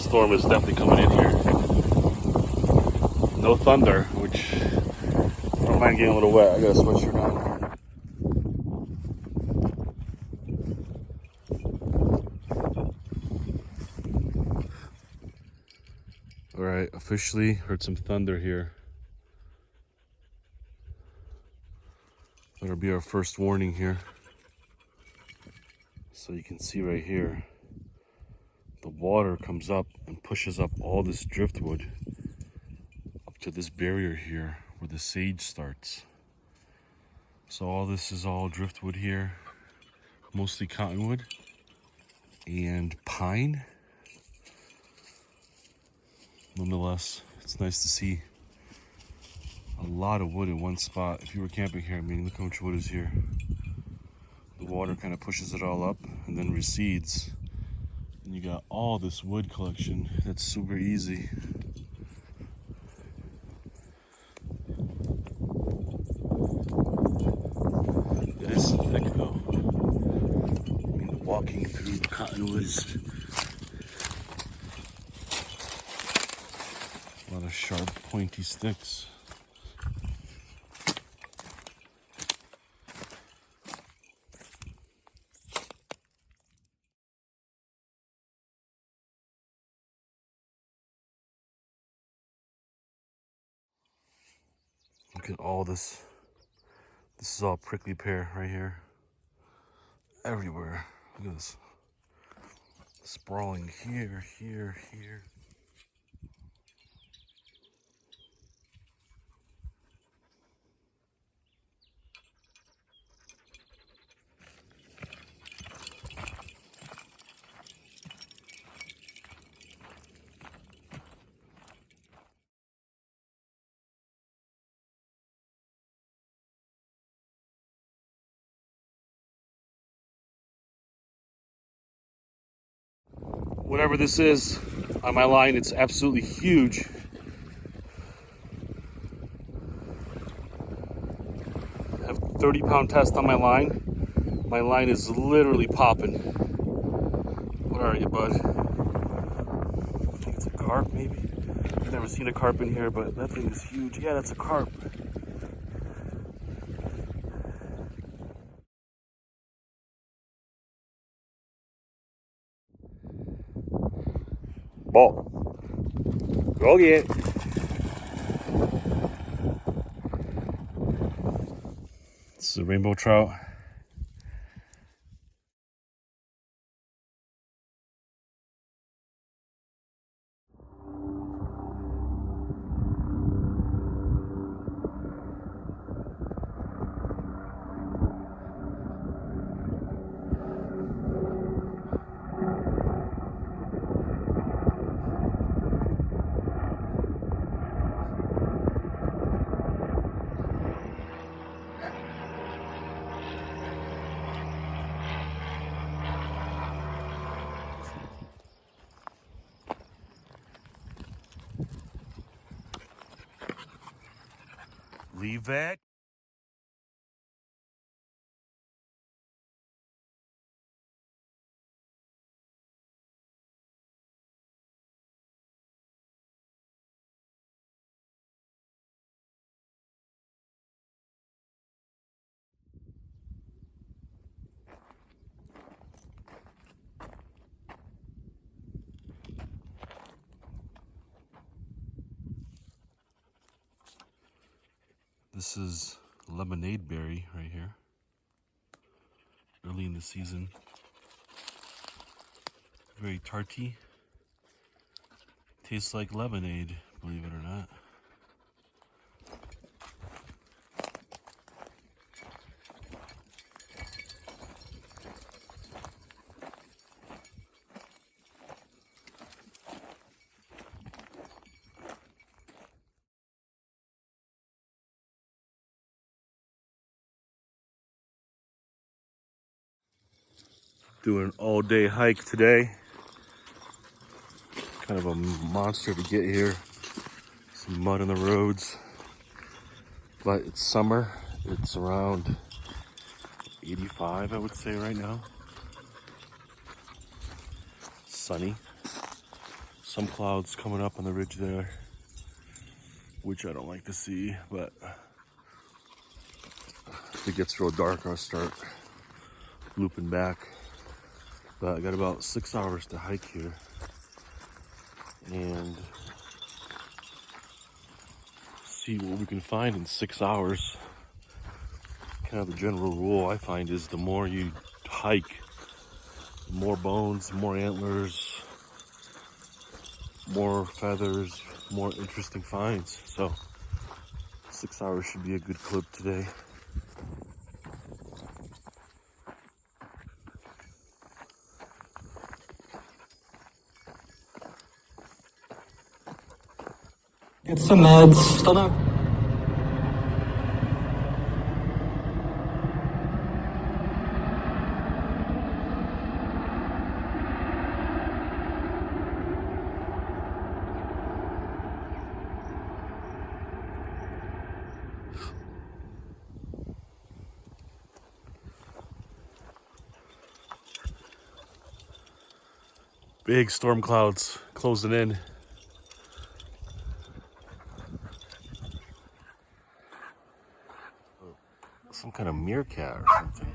storm is definitely coming in here. No thunder, which I don't mind getting a little wet. I got a sweatshirt on. All right, officially heard some thunder here. That'll be our first warning here. So you can see right here, the water comes up and pushes up all this driftwood up to this barrier here where the sage starts. So all this is all driftwood here, mostly cottonwood and pine. Nonetheless, it's nice to see a lot of wood in one spot. If you were camping here, I mean, look how much wood is here. The water kind of pushes it all up and then recedes. And you got all this wood collection. That's super easy. It is thick though. I mean, walking through cottonwood is a lot of sharp, pointy sticks. Look at all this. This is all prickly pear right here. Everywhere. Look at this. Sprawling here, here, here. Whatever this is on my line, it's absolutely huge. I have 30-pound test on my line. My line is literally popping. What are you, bud? I think it's a carp, maybe? I've never seen a carp in here, but that thing is huge. Yeah, that's a carp. Ball. Go get it. This is a rainbow trout. Leave that. This is lemonade berry right here. Early in the season. Very tarty. Tastes like lemonade, believe it or not. Doing an all-day hike today. Kind of a monster to get here. Some mud on the roads. But it's summer. It's around 85, I would say, right now. It's sunny. Some clouds coming up on the ridge there, which I don't like to see, but if it gets real dark, I'll start looping back. But I got about 6 hours to hike here, and see what we can find in 6 hours. Kind of the general rule I find is the more you hike, the more bones, more antlers, more feathers, more interesting finds. So 6 hours should be a good clip today. Get some meds. Still not. Big storm clouds closing in. Some kind of meerkat or something.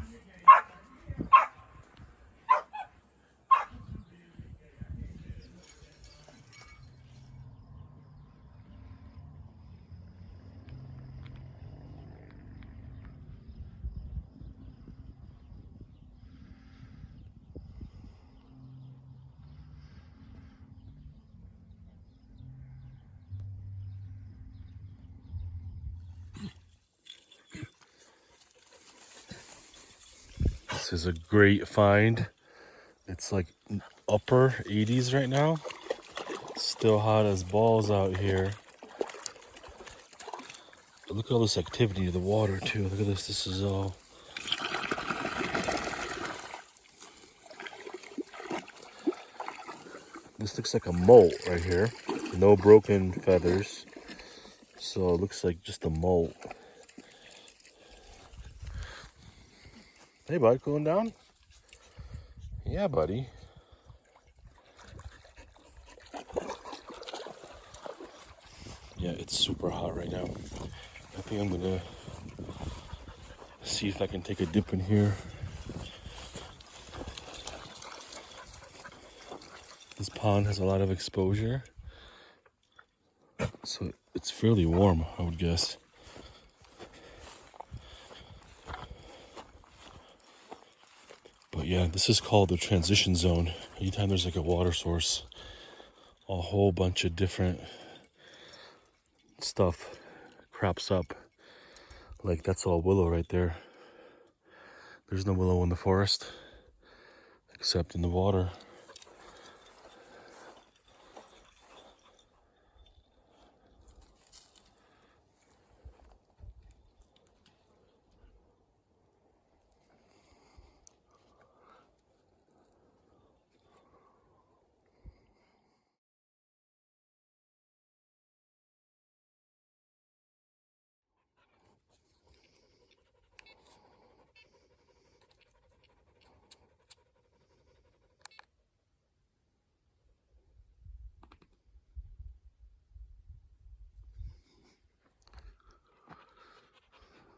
This is a great find. It's like upper 80s right now. Still hot as balls out here. But look at all this activity in the water too. Look at this. This is all. This looks like a molt right here. No broken feathers. So it looks like just a molt. Hey bud, cooling down? Yeah, buddy. Yeah, it's super hot right now. I think I'm gonna see if I can take a dip in here. This pond has a lot of exposure, so it's fairly warm, I would guess. But yeah, this is called the transition zone. Anytime there's like a water source, a whole bunch of different stuff crops up. Like that's all willow right there. There's no willow in the forest, except in the water.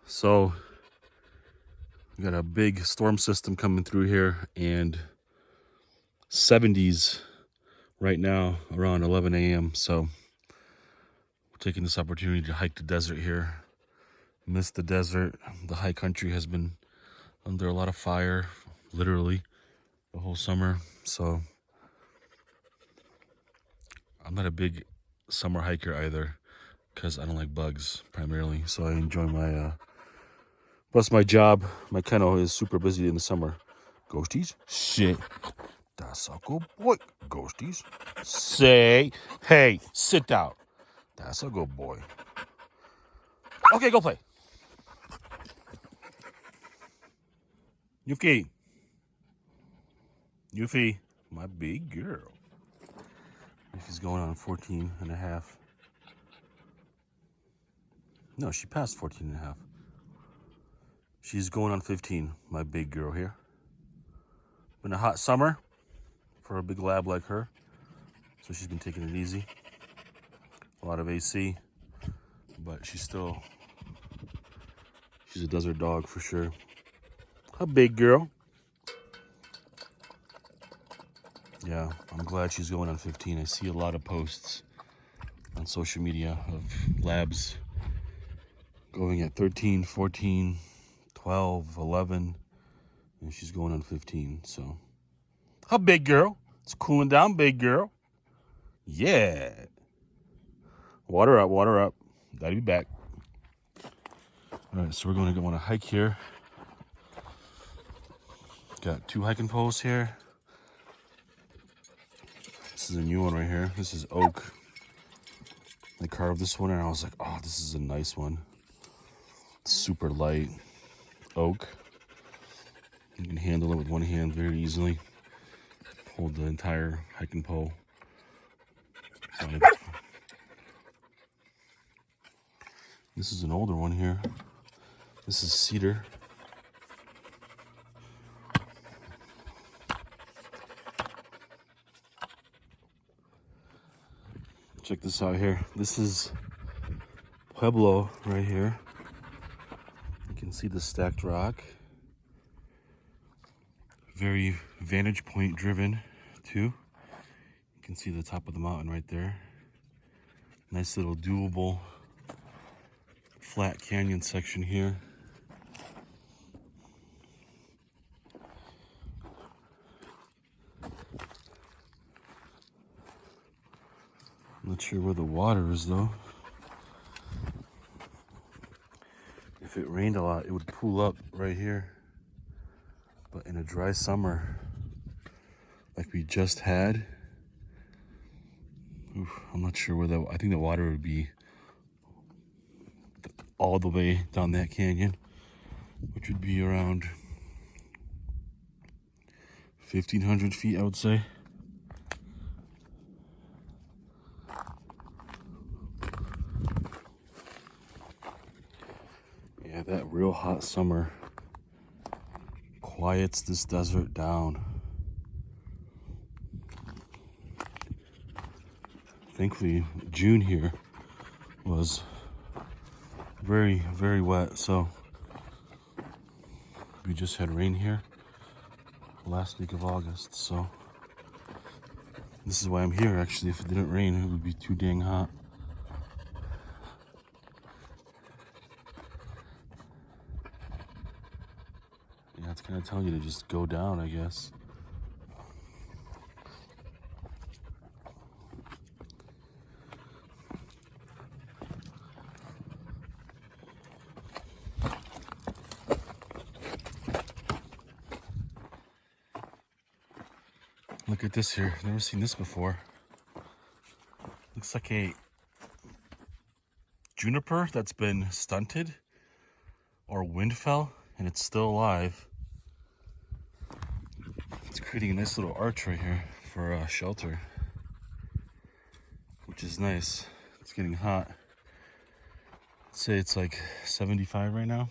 So we got a big storm system coming through here, and 70s right now around 11 a.m. So we're taking this opportunity to hike the desert here. Miss the desert. The high country has been under a lot of fire, literally, the whole summer. So I'm not a big summer hiker either, because I don't like bugs primarily. So I enjoy my plus my job. My kennel is super busy in the summer. Ghosties, shit. That's a good boy. Ghosties, say, hey, sit down. That's a good boy. Okay, go play. Yuki. Yuffie, my big girl. She's going on 14 and a half. No, she passed 14 and a half. She's going on 15, my big girl here. Been a hot summer for a big lab like her. So she's been taking it easy. A lot of AC, but she's a desert dog for sure. A big girl. Yeah, I'm glad she's going on 15. I see a lot of posts on social media of labs going at 13, 14, 12, 11, and she's going on 15. So, a big girl. It's cooling down, big girl. Yeah. Water up, water up. Gotta be back. All right, so we're going to go on a hike here. Got 2 hiking poles here. This is a new one right here. This is oak. I carved this one and I was like, oh, this is a nice one. Super light oak. You can handle it with one hand very easily. Hold the entire hiking pole. This is an older one here. This is cedar. Check this out here. This is Pueblo right here. You can see the stacked rock. Very vantage point driven too. You can see the top of the mountain right there. Nice little doable flat canyon section here. Not sure where the water is though. If it rained a lot, it would pool up right here. But in a dry summer, like we just had, I'm not sure where I think the water would be all the way down that canyon, which would be around 1,500 feet, I would say. Yeah, that real hot summer quiets this desert down. Thankfully, June here was very, very wet, so we just had rain here last week of August, so this is why I'm here. Actually, if it didn't rain, it would be too dang hot. Yeah, it's kind of telling you to just go down, I guess. Look at this here. Never seen this before. Looks like a juniper that's been stunted or wind fell and it's still alive. It's creating a nice little arch right here for shelter, which is nice. It's getting hot. I'd say it's like 75 right now.